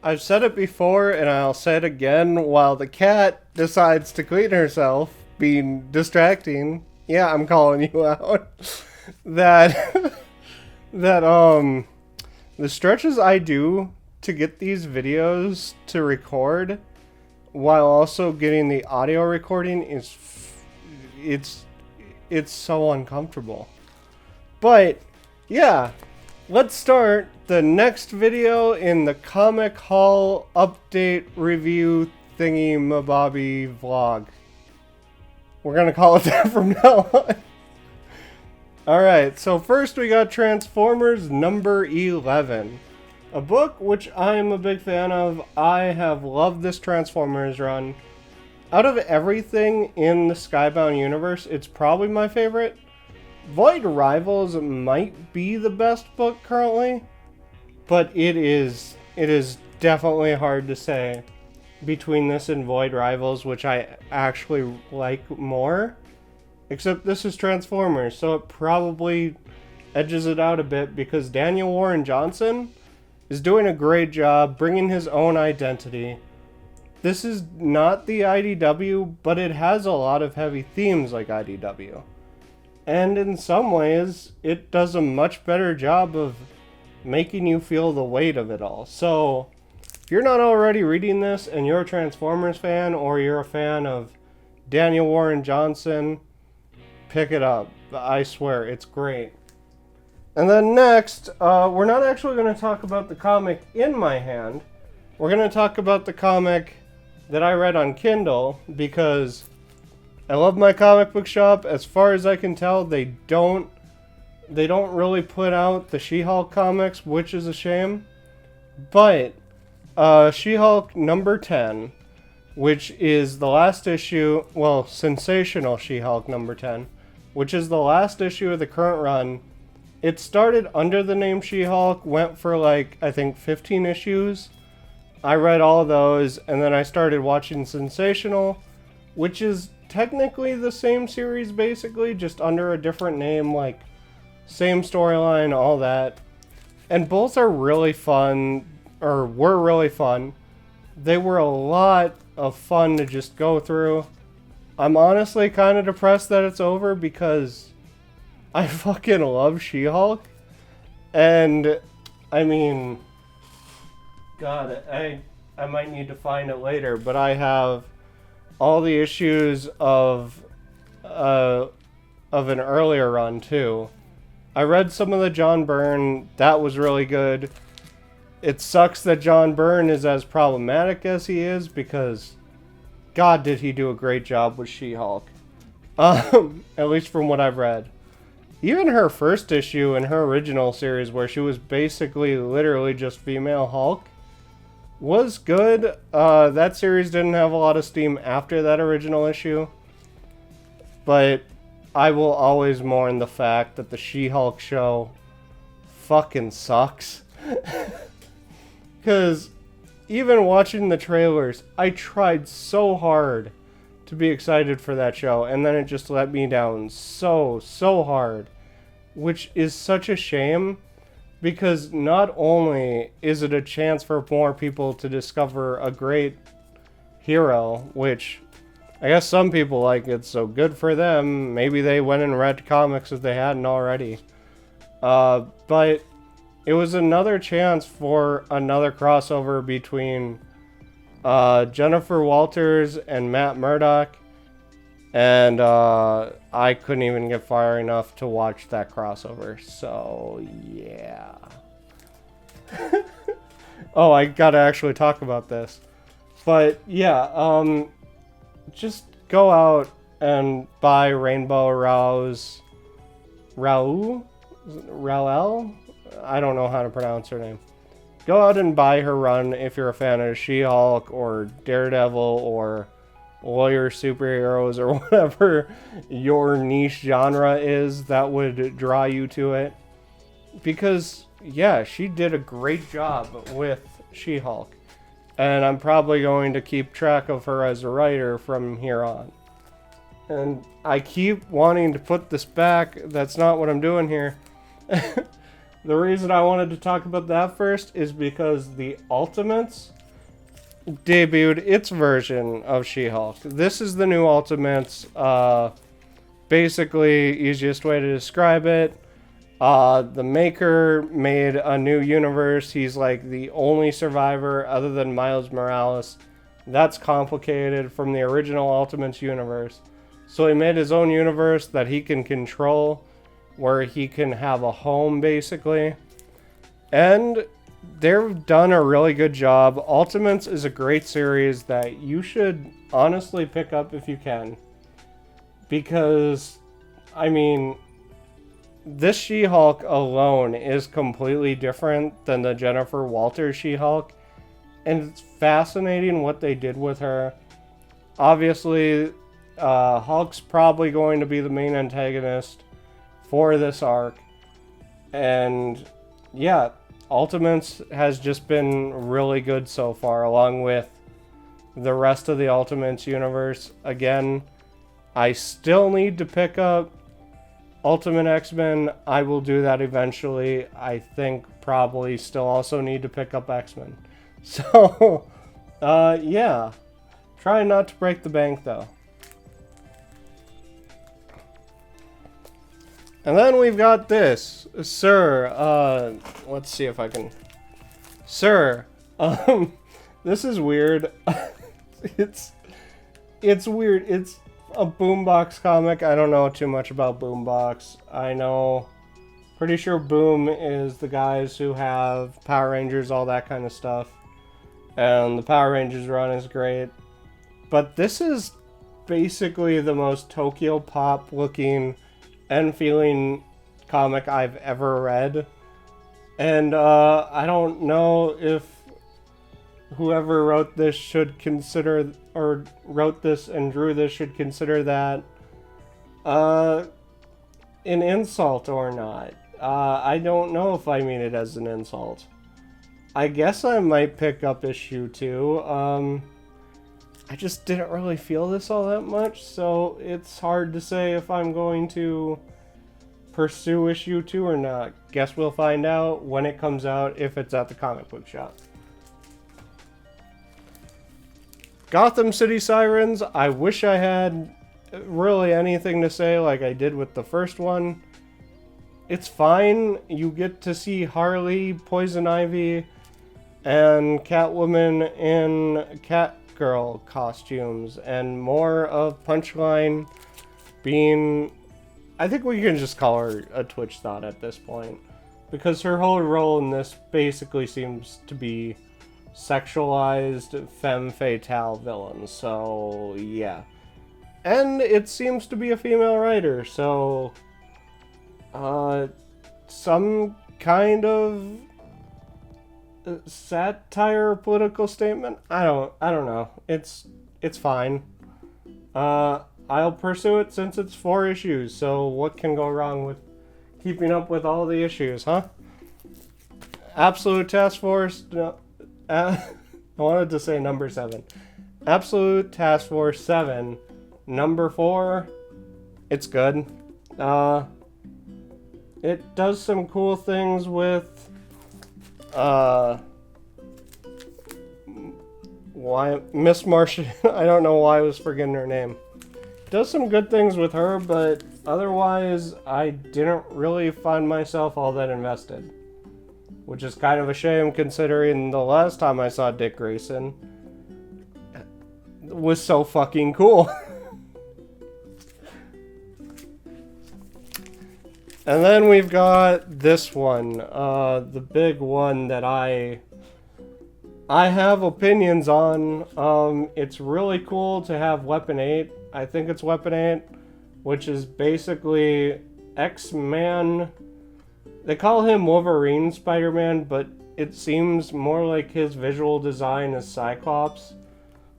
I've said it before and I'll say it again while the cat decides to clean herself, being distracting. Yeah, I'm calling you out. that that the stretches I do to get these videos to record while also getting the audio recording it's so uncomfortable. But yeah, let's start the next video in the Comic Haul update review thingy mabobby vlog. We're gonna call it that from now on. Alright, so first we got Transformers number 11. A book which I am a big fan of. I have loved this Transformers run. Out of everything in the Skybound universe, it's probably my favorite. Void Rivals might be the best book currently, but it is definitely hard to say between this and Void Rivals, which I actually like more. Except this is Transformers, so it probably edges it out a bit because Daniel Warren Johnson is doing a great job bringing his own identity. This is not the IDW, but it has a lot of heavy themes like IDW. And in some ways, it does a much better job of making you feel the weight of it all. So, if you're not already reading this and you're a Transformers fan or you're a fan of Daniel Warren Johnson, pick it up. I swear, it's great. And then next, we're not actually going to talk about the comic in my hand. We're going to talk about the comic that I read on Kindle because I love my comic book shop. As far as I can tell, they don't really put out the She-Hulk comics, which is a shame. But She-Hulk number 10, which is the last issue, well, Sensational She-Hulk number 10, which is the last issue of the current run. It started under the name She-Hulk, went for like, I think 15 issues. I read all of those, and then I started watching Sensational, which is technically the same series basically, just under a different name, like same storyline, all that. And both are really fun, or were really fun. They were a lot of fun to just go through. I'm honestly kind of depressed that it's over because I fucking love She-Hulk. And, I mean, God, I might need to find it later, but I have all the issues of an earlier run, too. I read some of the John Byrne. That was really good. It sucks that John Byrne is as problematic as he is because God, did he do a great job with She-Hulk. At least from what I've read. Even her first issue in her original series, where she was basically literally just female Hulk, was good. That series didn't have a lot of steam after that original issue. But I will always mourn the fact that the She-Hulk show fucking sucks. Because even watching the trailers, I tried so hard to be excited for that show, and then it just let me down so hard, which is such a shame, because not only is it a chance for more people to discover a great hero, which I guess some people like it, so good for them. Maybe they went and read comics if they hadn't already. But it was another chance for another crossover between Jennifer Walters and Matt Murdock. And I couldn't even get far enough to watch that crossover. So, yeah. Oh, I gotta actually talk about this. But, yeah, just go out and buy Rainbow Rowell's... Rowell? I don't know how to pronounce her name. Go out and buy her run if you're a fan of She-Hulk or Daredevil or lawyer superheroes or whatever your niche genre is that would draw you to it. Because, yeah, she did a great job with She-Hulk. And I'm probably going to keep track of her as a writer from here on. And I keep wanting to put this back. That's not what I'm doing here. The reason I wanted to talk about that first is because the Ultimates debuted its version of She-Hulk. This is the new Ultimates. Basically, easiest way to describe it. The maker made a new universe. He's like the only survivor other than Miles Morales. That's complicated from the original Ultimates universe. So he made his own universe that he can control, where he can have a home, basically. And they've done a really good job. Ultimates is a great series that you should honestly pick up if you can. Because, I mean, this She-Hulk alone is completely different than the Jennifer Walters She-Hulk. And it's fascinating what they did with her. Obviously, Hulk's probably going to be the main antagonist for this arc. And yeah, Ultimates has just been really good so far, along with the rest of the Ultimates universe. Again, I still need to pick up Ultimate X-Men. I will do that eventually. I think probably still also need to pick up X-Men. So, yeah. Try not to break the bank, though. And then we've got this. Sir, let's see if I can... Sir, this is weird. It's weird. It's a Boombox comic. I don't know too much about Boombox. I know... Pretty sure Boom is the guys who have Power Rangers, all that kind of stuff. And the Power Rangers run is great. But this is basically the most Tokyo Pop looking and feeling comic I've ever read. And I don't know if whoever wrote this should consider, or wrote this and drew this should consider that an insult or not. I don't know if I mean it as an insult. I guess I might pick up issue 2. I just didn't really feel this all that much, so it's hard to say if I'm going to pursue issue 2 or not. Guess we'll find out when it comes out, if it's at the comic book shop. Gotham City Sirens, I wish I had really anything to say like I did with the first one. It's fine. You get to see Harley, Poison Ivy, and Catwoman in Catgirl costumes, and more of Punchline being... I think we can just call her a Twitch thought at this point, because her whole role in this basically seems to be sexualized femme fatale villain, so yeah. And it seems to be a female writer, so some kind of satire or political statement. I don't know. It's fine. I'll pursue it since it's 4 issues, so what can go wrong with keeping up with all the issues, huh? Absolute Task Force, no, I wanted to say number 7. Absolute Task Force 7, number 4, it's good. It does some cool things with, why, Miss Martian, I don't know why I was forgetting her name. Does some good things with her, but otherwise, I didn't really find myself all that invested. Which is kind of a shame, considering the last time I saw Dick Grayson was so fucking cool. And then we've got this one, the big one that I have opinions on. It's really cool to have Weapon 8. I think it's Weapon 8, which is basically X-Man. They call him Wolverine Spider-Man, but it seems more like his visual design is Cyclops.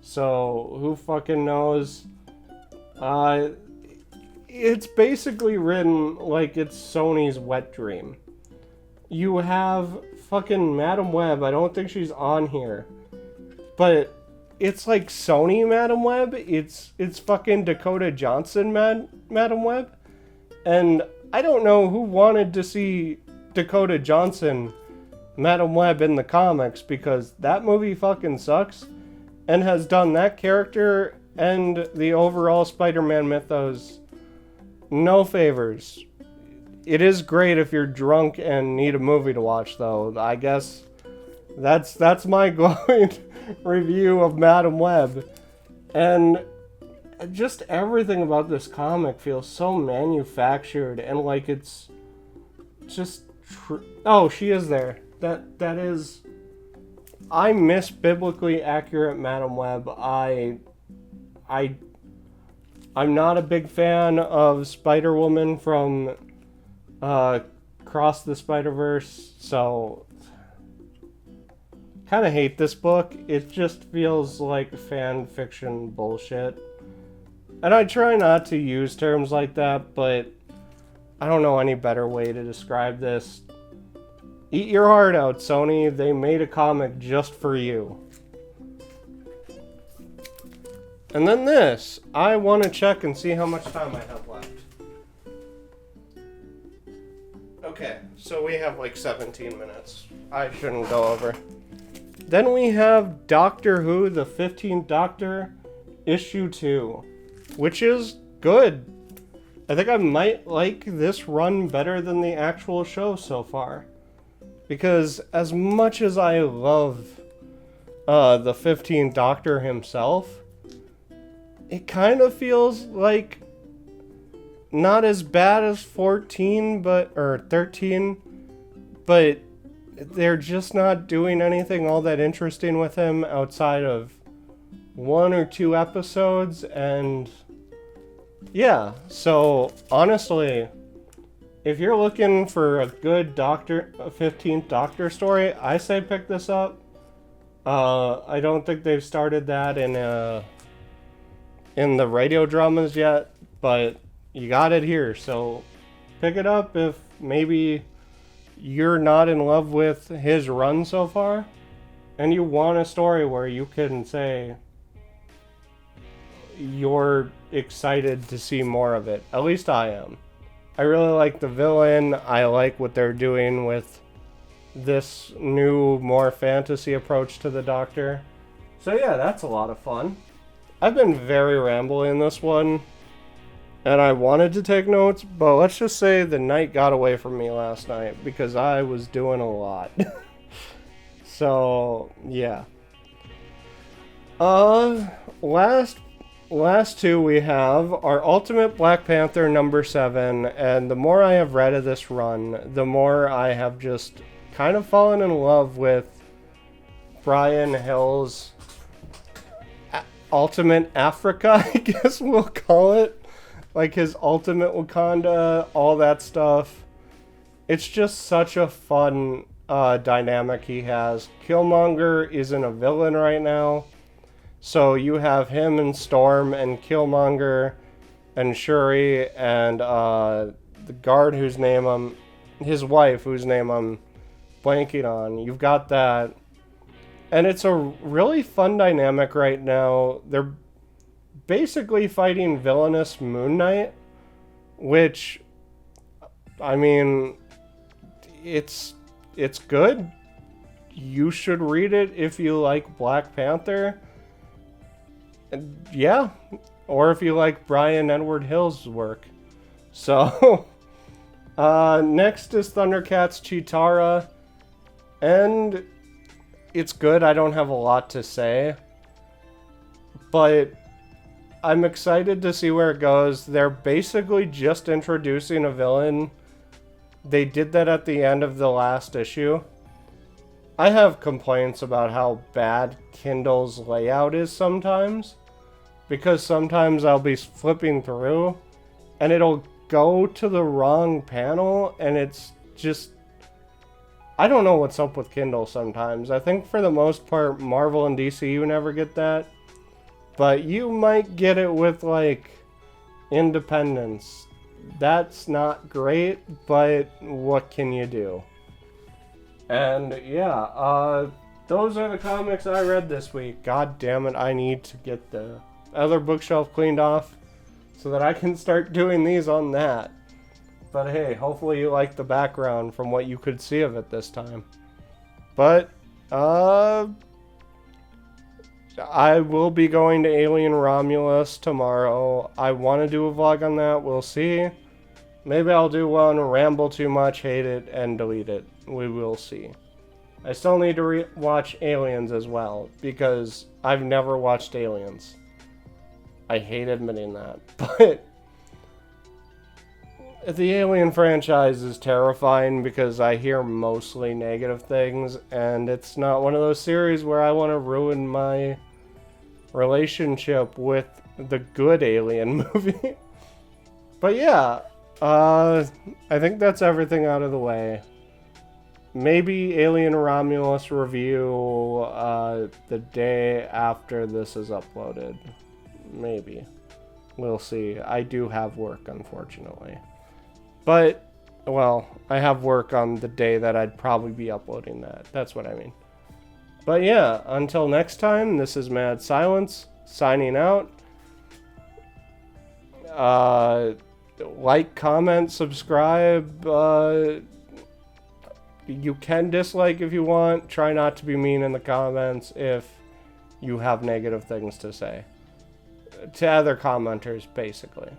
So, who fucking knows? It's basically written like it's Sony's wet dream. You have fucking Madame Web. I don't think she's on here. But it's like Sony Madame Web. It's fucking Dakota Johnson Madame Web. And I don't know who wanted to see Dakota Johnson Madame Web in the comics, because that movie fucking sucks and has done that character and the overall Spider-Man mythos no favors. It is great if you're drunk and need a movie to watch, though. I guess that's my glowing review of Madame Web. And just everything about this comic feels so manufactured, and like it's just oh, she is there. That is, I miss biblically accurate Madame Web. I'm not a big fan of Spider-Woman from Across the Spider-Verse, so kind of hate this book. It just feels like fan fiction bullshit. And I try not to use terms like that, but I don't know any better way to describe this. Eat your heart out, Sony. They made a comic just for you. And then this. I want to check and see how much time I have left. Okay, so we have like 17 minutes. I shouldn't go over. Then we have Doctor Who, the 15th Doctor, issue 2, which is good. I think I might like this run better than the actual show so far. Because as much as I love the 15th Doctor himself, it kind of feels like not as bad as 13, but they're just not doing anything all that interesting with him outside of 1 or 2 episodes. And yeah, so honestly, if you're looking for a good 15th Doctor story, I say pick this up. I don't think they've started that in the radio dramas yet, but you got it here, so pick it up if maybe you're not in love with his run so far, and you want a story where you can say you're excited to see more of it. At least I am. I really like the villain. I like what they're doing with this new, more fantasy approach to the Doctor. So yeah, that's a lot of fun. I've been very rambly in this one, and I wanted to take notes, but let's just say the night got away from me last night because I was doing a lot. So yeah. Last two we have our Ultimate Black Panther number 7, and the more I have read of this run, the more I have just kind of fallen in love with Brian Hill's Ultimate Africa, I guess we'll call it. Like his Ultimate Wakanda, all that stuff. It's just such a fun dynamic he has. Killmonger isn't a villain right now. So you have him and Storm and Killmonger and Shuri and the guard his wife whose name I'm blanking on. You've got that. And it's a really fun dynamic right now. They're basically fighting villainous Moon Knight, which, I mean, it's good. You should read it if you like Black Panther. Yeah, or if you like Brian Edward Hill's work. So, next is Thundercats Cheetara, and it's good. I don't have a lot to say, but I'm excited to see where it goes. They're basically just introducing a villain. They did that at the end of the last issue. I have complaints about how bad Kindle's layout is sometimes, because sometimes I'll be flipping through and it'll go to the wrong panel, and it's just, I don't know what's up with Kindle sometimes. I think for the most part, Marvel and DC, you never get that. But you might get it with, like, Independence. That's not great, but what can you do? And, yeah, those are the comics I read this week. God damn it, I need to get the other bookshelf cleaned off so that I can start doing these on that. But hey, hopefully you like the background from what you could see of it this time. But, I will be going to Alien Romulus tomorrow. I want to do a vlog on that. We'll see. Maybe I'll do one, ramble too much, hate it, and delete it. We will see. I still need to watch Aliens as well, because I've never watched Aliens. I hate admitting that, but the Alien franchise is terrifying because I hear mostly negative things, and it's not one of those series where I want to ruin my relationship with the good Alien movie. But yeah, I think that's everything out of the way. Maybe Alien Romulus review the day after this is uploaded. Maybe. We'll see. I do have work, unfortunately. But, well, I have work on the day that I'd probably be uploading that. That's what I mean. But yeah, until next time, this is Mad Silence, signing out. Like, comment, subscribe. You can dislike if you want. Try not to be mean in the comments if you have negative things to say. To other commenters, basically.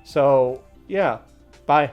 So, yeah. Bye.